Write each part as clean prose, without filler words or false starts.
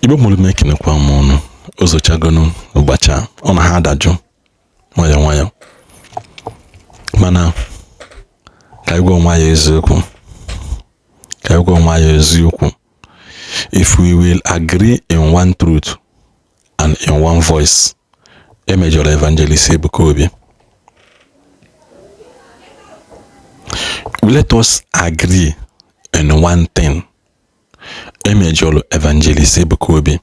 Igbo mụrụ mekene kwa mụnụ ozochagonu ụbacha ọ na ha adajụ nwayọ mana ka igwe nwayọ eziokwu if we will agree in one truth and in one voice emejọrọ Evangelist Ebuka Obi. Let us agree in one thing emejọrọ Evangelist Ebuka Obi.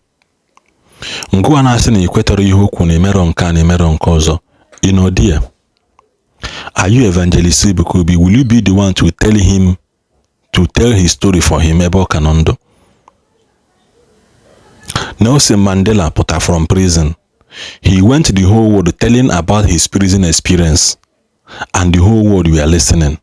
Ngwa na-asị na ikwetara ihe okwu na emero nke a na emero nke ọzọ. You know, dear, are you Evangelist Ebuka Obi? Will you be the one to tell his story for him ebe ọ ka nọ ndụ? Nelson Mandela pụta from prison. He went to the whole world telling about his prison experience, and the whole world were listening.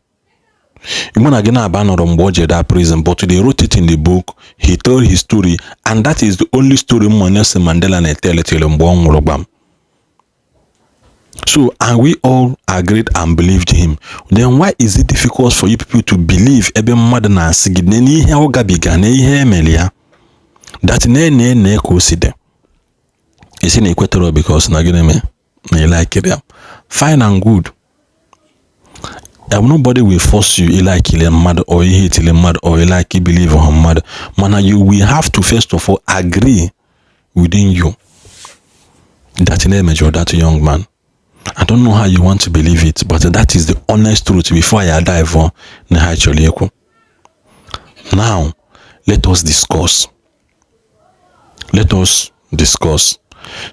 Even again, that prison, but they wrote it in the book. He told his story, and that is the only story Nelson Mandela tell. So, and we all agreed and believed him. Then why is it difficult for you people to believe ebe mmadụ na-asị gị na ihe ọ gabiga na ihe emelia that na koside? Is in equator because na gịnị me na like it? Fine and good. Nobody will force you like mad or you hate mad or you like you believe on mad. Man, you will have to first of all agree within you that in image of that young man. I don't know how you want to believe it, but that is the honest truth before I dive on. Now, let us discuss.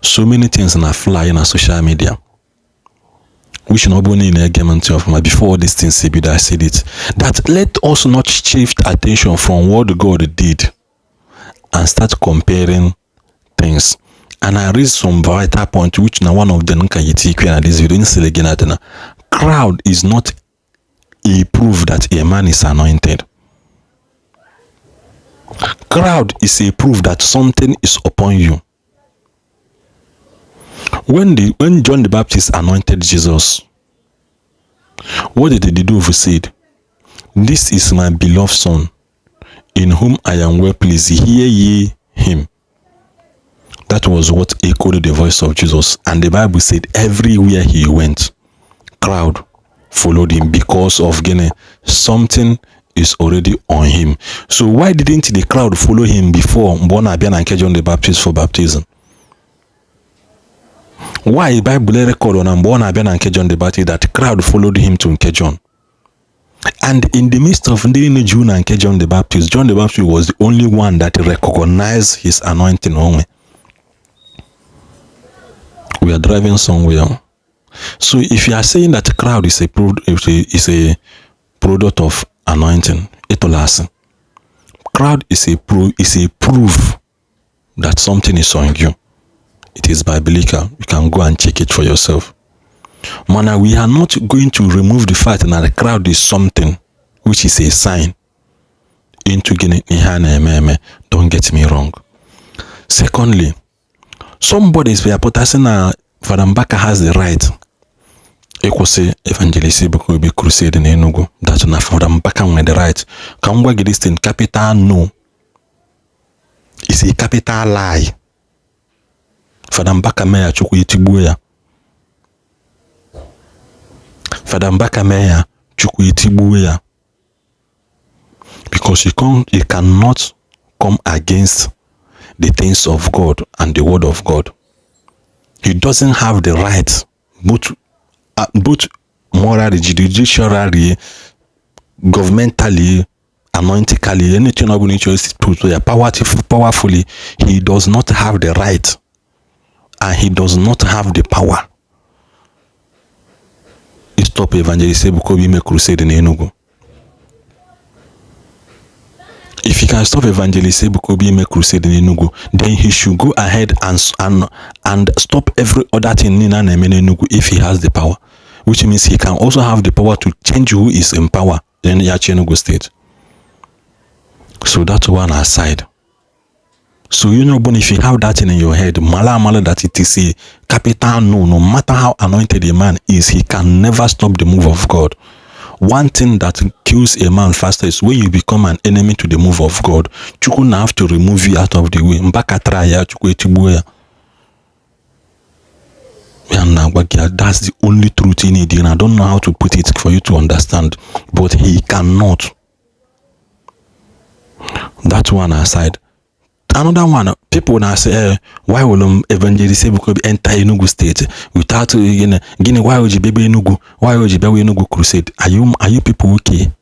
So many things are flying on social media. We should not be in a game of my before this thing I said it. That let us not shift attention from what God did and start comparing things. And I raised some vital points, which now one of them can you take in this video. Crowd is not a proof that a man is anointed. Crowd is a proof that something is upon you. When John the Baptist anointed Jesus, what did the dove said? This is my beloved son, in whom I am well pleased. Hear ye him. That was what echoed the voice of Jesus. And the Bible said everywhere he went, crowd followed him because of something is already on him. So why didn't the crowd follow him before Mbona and John the Baptist for baptism? Why Bible record on Mbona and John the Baptist that crowd followed him to John? And in the midst of June and John the Baptist was the only one that recognized his anointing only. We are driving somewhere. So if you are saying that the crowd is a product of anointing, crowd is a proof that something is on you. It is biblical. You can go and check it for yourself. Mana, we are not going to remove the fact that the crowd is something which is a sign into don't get me wrong. Secondly, somebody is saying Father Mbaka has the right. Say Evangelist Ebuka Obi Crusade in Enugu. That's not Father Mbaka with the right. Can we get this thing? Capital no. It's a capital lie. Father Mbaka meya chukwu itigbuya. Father Mbaka meya chukwu itigbuya. Because he cannot come against the things of God and the word of God. He doesn't have the right, both morally, judicially, governmentally, anointically, anything of nature, powerfully. He does not have the right, and he does not have the power. Stop Evangelist Ebuka Obi make crusade in Enugu. If he can stop Evangelist Ebuka Obi make crusade in Enugu, then he should go ahead and stop every other thing in Enugu if he has the power. Which means he can also have the power to change who is in power in Enugu State. So that's one aside. So if you have that in your head, mala that it is a capital no matter how anointed a man is, he can never stop the move of God. One thing that kills a man faster is when you become an enemy to the move of God. Chukwu now have to remove you out of the way. Mbaka try ya, Chukwu etigbuo ya. That's the only truth in it, and I don't know how to put it for you to understand, but he cannot. That one aside. Another one, people now say, why will Evangelist Ebuka Obi enter Enugu State without why would you be Enugu? Why would you be Enugu Crusade? Are you people okay?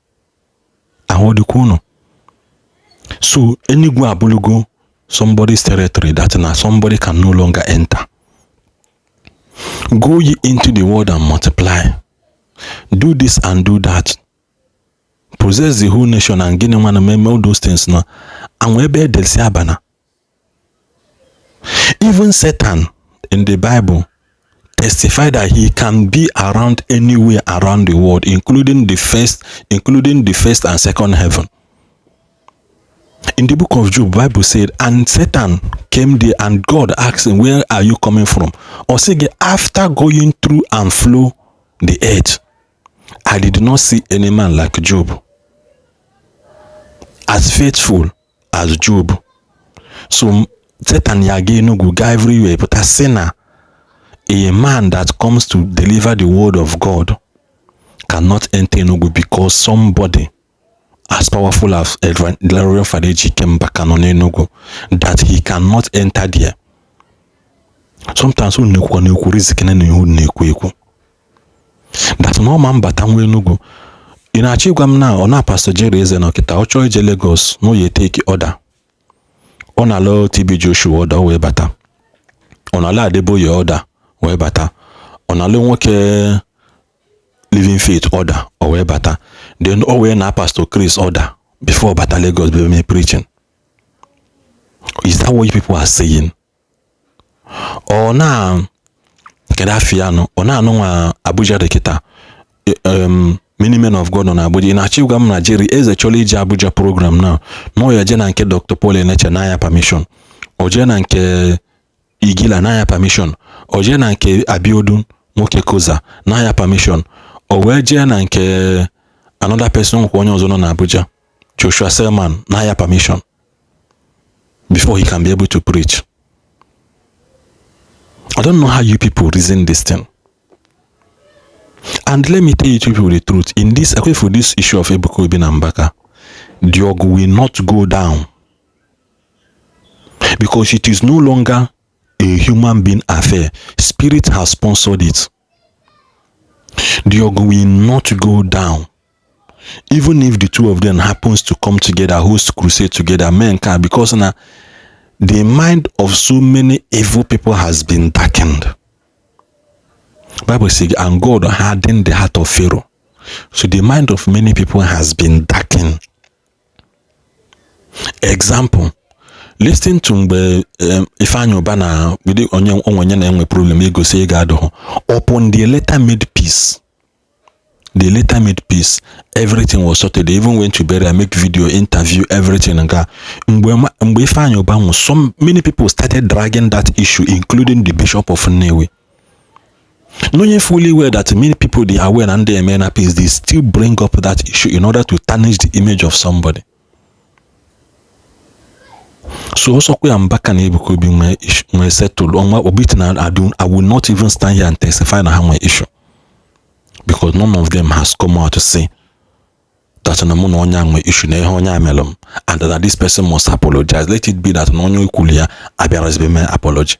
And what do you know? So Enugu Abulugo, somebody's territory that now somebody can no longer enter. Go ye into the world and multiply. Do this and do that. Possess the whole nation and gain one and all those things now. And we be del siabana. Even Satan in the Bible testified that he can be around anywhere around the world, including the first and second heaven. In the book of Job, Bible said, and Satan came there and God asked him, where are you coming from? Or say, after going through and flow the earth, I did not see any man like Job, as faithful as Job. So Satan yage Enugu go everywhere, but a sinner, a man that comes to deliver the word of God, cannot enter Enugu because somebody as powerful as Rev Father Ejike Mbaka on Enugu, that he cannot enter there. Sometimes that no man but Enugu. In a chigam now, on a Pastor Jerry is an okita, Ocho Lagos, no ye take order. On a low TB Joshua order, way better. On a la debo your order, way better. On a low living faith order, or way better. Then always na Pastor Chris order before Bata Lagos be me preaching. Is that what you people are saying? Or now, Kedafiano, or now no Abuja Rekita, many men of God on Abuja. In Achigam Nigeria is actually Abuja program now. No ya jena nke Dr. Paul Eneche na ya permission. O jena nke Igila na ya permission. O jena nke Abiodun Moke Koza na ya permission. O we jena nke another person who onye ozo na Abuja, Joshua Selman na ya permission before he can be able to preach. I don't know how you people reason this thing. And let me tell you people the truth. In this, for this issue of Ebuka Obi and Mbaka, the org will not go down. Because it is no longer a human being affair. Spirit has sponsored it. The org will not go down. Even if the two of them happens to come together, host crusade together, men can, because now the mind of so many evil people has been darkened. Bible says, and God hardened the heart of Pharaoh. So the mind of many people has been darkened. Example, listen to Ifanyo Bana with the onion problem, you go say upon the later made peace. The later made peace, everything was sorted. They even went to burial, make video, interview, everything. And so many people started dragging that issue, including the Bishop of Nnewi. Knowing fully well that many people, they are aware and they are peace, they still bring up that issue in order to tarnish the image of somebody. So also Mbaka na Ebuka Obi my settled on my obit I will not even stand here and testify on how my issue. Because none of them has come out to say that my issue and that this person must apologize. Let it be that no apology.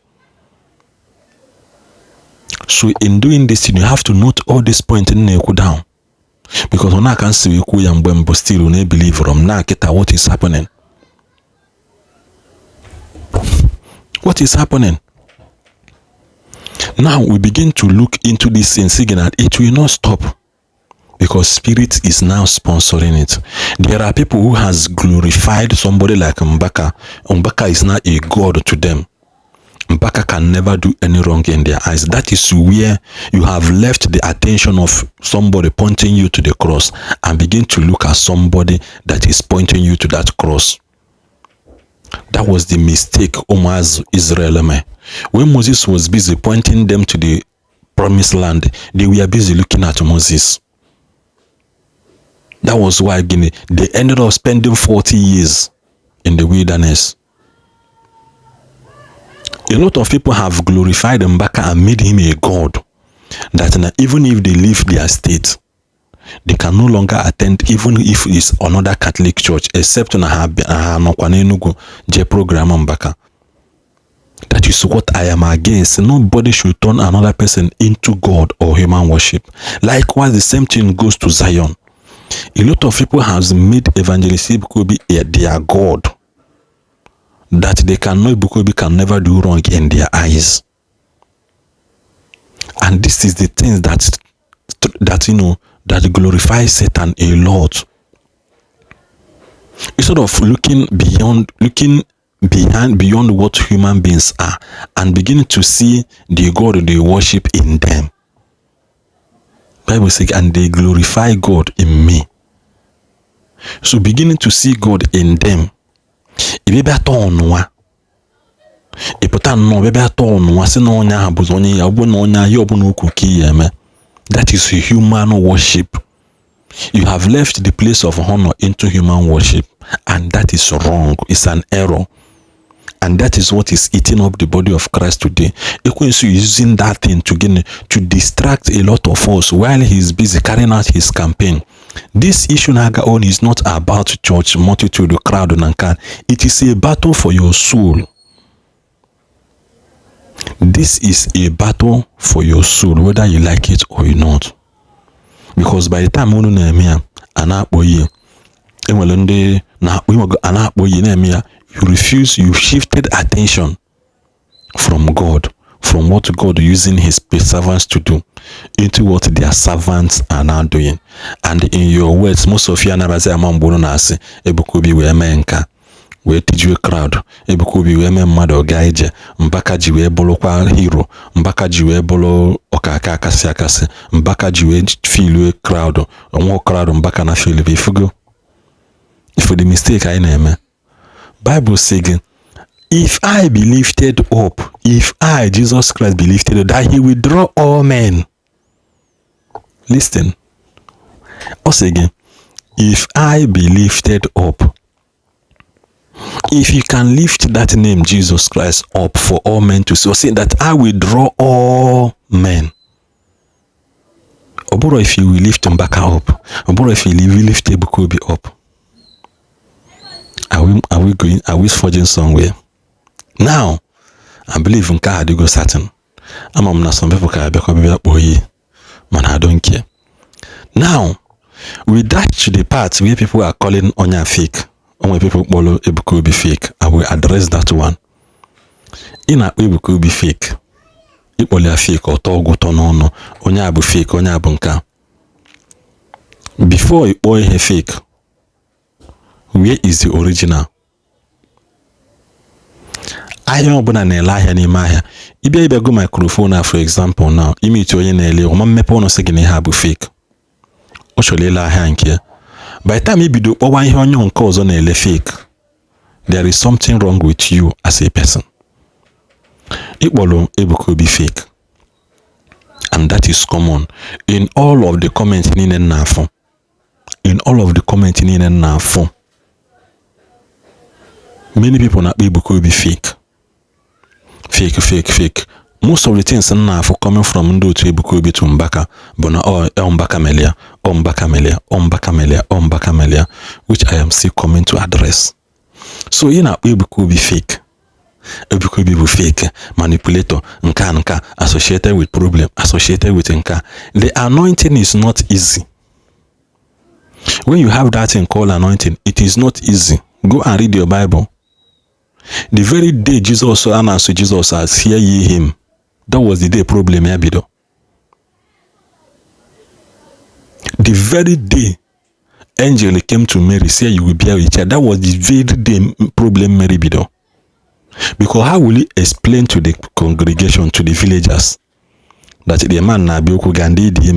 So in doing this, you have to note all this point in the down. Because when I can see you but still you believe from now what is happening. What is happening? Now we begin to look into this and see that it will not stop. Because Spirit is now sponsoring it. There are people who has glorified somebody like Mbaka. Mbaka is now a god to them. Mbaka can never do any wrong in their eyes. That is where you have left the attention of somebody pointing you to the cross and begin to look at somebody that is pointing you to that cross. That was the mistake Omar's Israel made. When Moses was busy pointing them to the promised land, they were busy looking at Moses. That was why Guinea, they ended up spending 40 years in the wilderness. A lot of people have glorified Mbaka and made him a god. That even if they leave their state, they can no longer attend, even if it's another Catholic church, except on Enugu program Mbaka. That is what I am against. Nobody should turn another person into God or human worship. Likewise, the same thing goes to Zion. A lot of people have made Evangelist Ebuka Obi their God. That they can know Ebuka Obi can never do wrong in their eyes. And this is the things that glorifies Satan a lot. Instead of looking beyond what human beings are and beginning to see the God they worship in them. Bible says, and they glorify God in me. So beginning to see God in them. That is human worship. You have left the place of honor into human worship, and that is wrong. It's an error. And that is what is eating up the body of Christ today. Ekwensu is using that thing to distract a lot of us while he's busy carrying out his campaign. This issue Naga on is not about church, multitude, crowd, and can. It is a battle for your soul. This is a battle for your soul, whether you like it or not. Because by the time you refuse, you shifted attention from God, from what God using his servants to do, into what their servants are now doing. And in your words, most of you are never say Ebuka Obi we menka, we tiju crowd, Ebuka Obi we mmadụ gaije, Mbaka ji we bolo kwa hero, Mbaka ji we bolo okaka akasi, Mbaka ji we feel crowd, onwo crowd Mbaka na feel bifugo. If the mistake I name, Bible saying, if I be lifted up, if I, Jesus Christ, be lifted up, that he will draw all men. Listen. Also again, if I be lifted up, if you can lift that name, Jesus Christ, up for all men to see, saying that I will draw all men. Oboro, if you will lift Mbaka up, Oboro, if you will lift Ebuka Obi up, are we forging somewhere? Now, I believe in God go Satan. I'm not some people can be man, I don't care. Now, we dash to the part where people are calling Onya fake, or when people follow Ebuka Obi fake. I will address that one. In a Ebuka Obi fake, Ipolia fake or Togo Tonono, Onya abu fake, Onya abunka. Before you boy he fake, where is the original? I don't know na lie ni mahia. Ibe go microphone for example now. Imi to ye na ele o mammepo no segine ha bu fake. O chole la ha nke. By the time you do owan ihe onyo nke ozo na ele fake. There is something wrong with you as a person. Ikpolo Ebuka Obi fake. And that is common in all of the comments in na-afọ. In all of the comments in na-afọ. Many people na Ebuka Obi fake. Fake. Most of the things now for coming from Ndo to Ebuka Obi to Mbaka, but now Mbaka Melia, which I am still coming to address. So you know Ebuka Obi fake. Ebuka Obi fake, manipulator, nka, associated with problem, associated with nka. The anointing is not easy. When you have that thing called anointing, it is not easy. Go and read your Bible. The very day Jesus announced Jesus as hear ye him, that was the day problem Yabido. The very day angel came to Mary, say you will bear a child, that was the very day problem Mary Bido. Because how will he explain to the congregation, to the villagers, that the man na bioku gandi the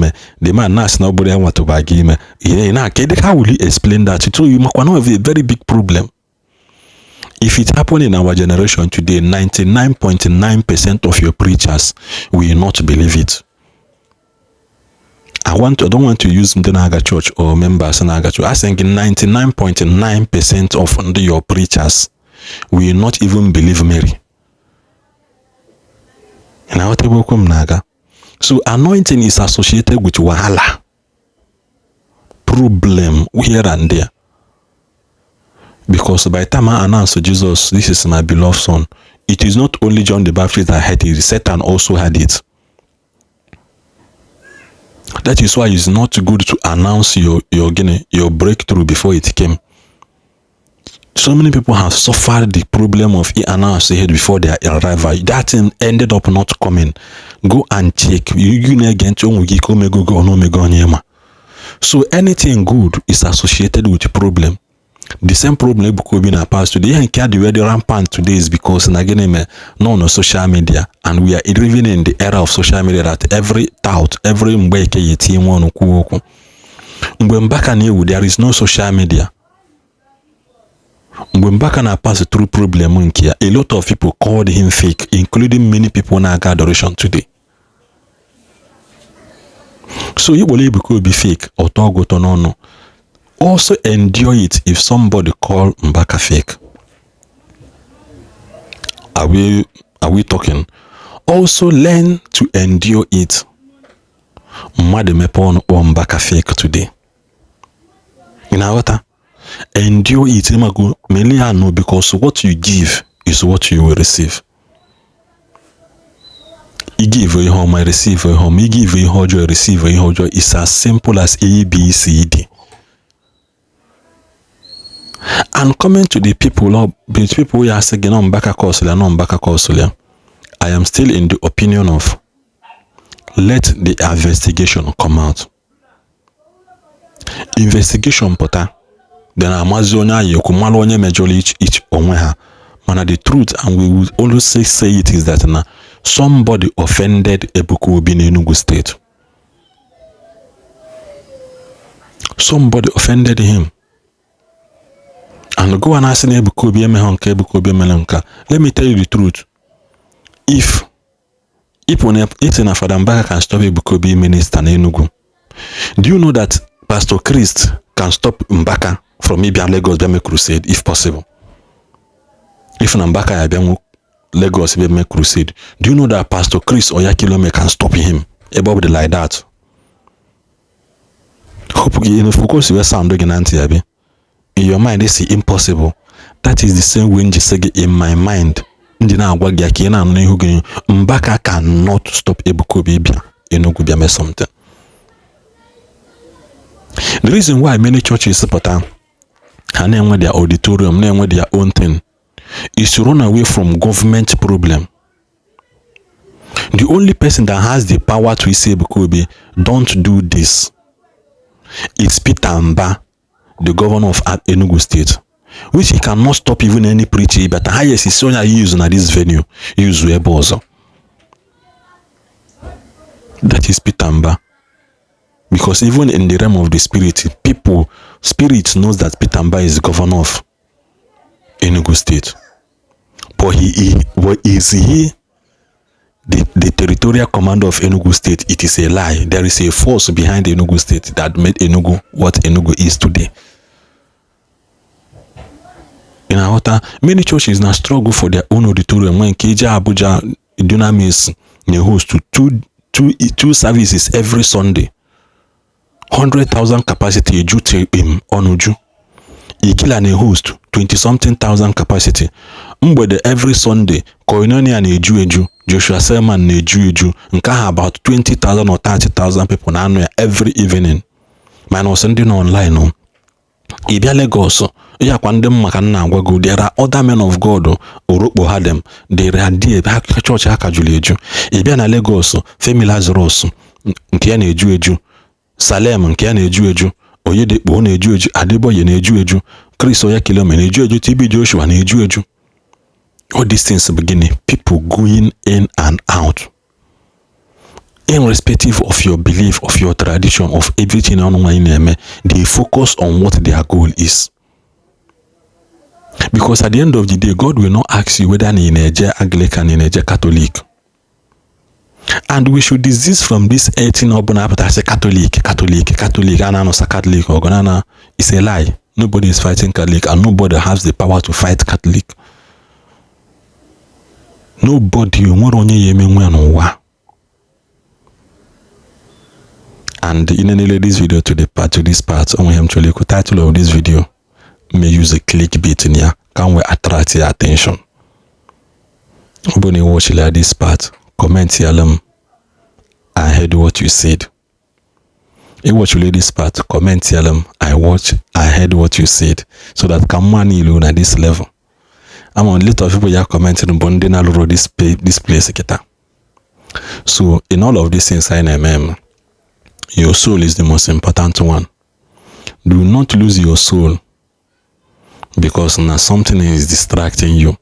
man na nobody want to bag him? How will he explain that? To you, Makwana have a very big problem. If it happened in our generation today, 99.9% of your preachers will not believe it. I don't want to use the Naga Church or members in Naga Church. I think 99.9% of your preachers will not even believe Mary. So anointing is associated with wahala, problem here and there. Because by the time I announced to Jesus, this is my beloved son, it is not only John the Baptist that had it, Satan also had it. That is why it's not good to announce your breakthrough before it came. So many people have suffered the problem of announcing it before their arrival. That thing ended up not coming. Go and check. So anything good is associated with a problem. The same problem Ebuka Obi na past today. And the way the rampant today is because no social media, and we are living in the era of social media that every tout, every mbeke yeti one okuoku. Mbaka niwu, there is no social media. Mbaka na pass through problem here. A lot of people called him fake, including many people in our adoration today. So you believe Ebuka Obi fake or togo to no. Also endure it if somebody call Mbaka fake. Are we talking? Also learn to endure it. Mademepon or Mbaka fake today. You know what? Endure it. Mainly I know because what you give is what you will receive. You give a home, I receive a home. You give a home, I receive a home. It's as simple as A, B, C, D. And coming to the people who are saying, no, Mbaka Kosulia, no, Mbaka Kosulia, I am still in the opinion of let the investigation come out. Investigation pota, then Amazonia, Yokumalo, majorly each onweha. Man, the truth, and we will always say it is that somebody offended Ebuka Obi in Enugu State. Somebody offended him. And go and ask Ebuka Obi Melanka. Let me tell you the truth. If Father Mbaka can stop Ebuka Obi minister in Enugu, do you know that Pastor Christ can stop Mbaka from maybe Lagos Beme Crusade if possible? If Mbaka Beme Lagos Beme Crusade, do you know that Pastor Chris Oyakilome can stop him above the like that? Hope you focus your sound in your mind, they say impossible. That is the same way in my mind. Mbaka cannot stop Ebuka Obi in something. The reason why many churches support their auditorium, their own thing, is to run away from government problem. The only person that has the power to say Ebuka Obi, don't do this, it's Peter Mbaka, the governor of Enugu State, which he cannot stop even any preacher, but the highest is only using at this venue, use Webozo. That is Peter Mbaka. Because even in the realm of the spirit knows that Peter Mbaka is the governor of Enugu State. But is he the territorial commander of Enugu State? It is a lie. There is a force behind Enugu State that made Enugu what Enugu is today. In Ahota, many churches now struggle for their own auditorium. When Keja Abuja Dunamis host to two services every Sunday, 100,000 capacity onuju. Ikila ne host 20-something thousand capacity. Mbede every Sunday, Koinonia ne eju, Joshua Selman ne eju. Nka about 20,000 or 30,000 people na every evening. Minus sending online. Ibia Lagos, there are other men of God, Oropo had them, they radiate church Hakajuleju. Ibia na Lagos, Femi Lazarus, Nkiane eju, Salem, Nkiane eju, Oyedepo ne eju, Adeboye ne eju, Chris Oyakilome ne eju, TB Joshua ne eju. All these things beginning, people going in and out. Irrespective of your belief, of your tradition, of everything online, they focus on what their goal is. Because at the end of the day, God will not ask you whether you're Anglican, you're Catholic. And we should desist from this 18 urban appetite. Say Catholic, Ananosa Catholic, or Gonana. It's a lie. Nobody is fighting Catholic, and nobody has the power to fight Catholic. Nobody. And in any this video to this part, the title of this video may use a clickbait in here. Can we attract your attention? When you watch this part, comment here. I heard what you said. You watch this part, comment here. I heard what you said. So that come on you at this level. I'm on little people here commenting on this place. So in all of these things, your soul is the most important one. Do not lose your soul because now something is distracting you.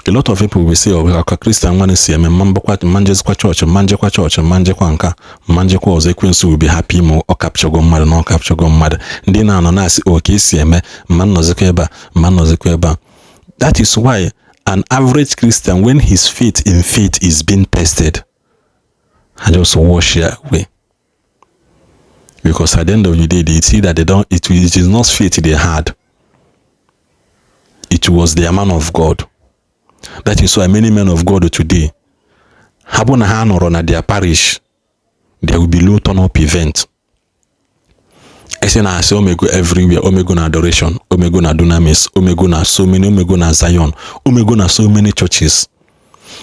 A lot of people will say, oh, we are Christian, man, see, church, will be happy more or capture go mad, no capture go mad. Then I say, okay, see, man, that is why an average Christian, when his faith in faith is being tested, I just wash it away. Because at the end of the day, they see that it is not faith they had. It was the man of God. That is why many men of God today, at their parish, there will be low turn-up event. I say, Omega everywhere, Omega na adoration, Omega na dunamis, Omega na so many, Omega na Zion, Omega na so many churches.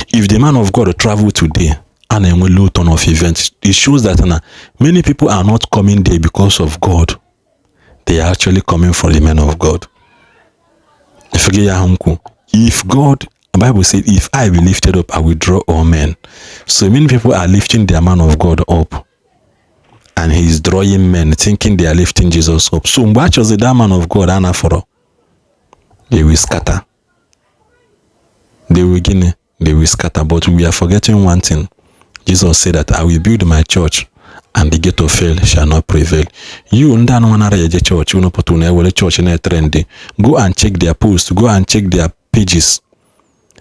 If the man of God travel today, and a low turn-up event, it shows that many people are not coming there because of God. They are actually coming for the man of God. If God, the Bible said, if I be lifted up, I will draw all men. So many people are lifting their man of God up. And he is drawing men, thinking they are lifting Jesus up. So watch as the man of God, they will scatter. They will scatter. But we are forgetting one thing. Jesus said that I will build my church and the gate of hell shall not prevail. You don't want to church, you know, put on church in a trend. Go and check their posts, go and check their pages.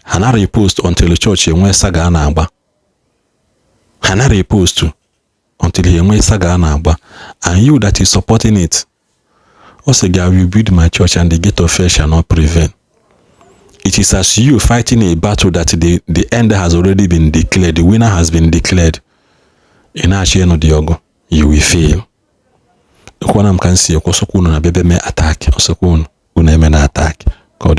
Hana repost until the church yenwe saga na agba. Hana repost until yenwe saga na agba. And you that is supporting it, also I will build my church and the gate of hell shall not prevail. It is as you fighting a battle that the end has already been declared, the winner has been declared. In no diogo, you will fail. Kwana mkansi yokoso kuno na bebe me attack, osokun uneme na attack. Kwa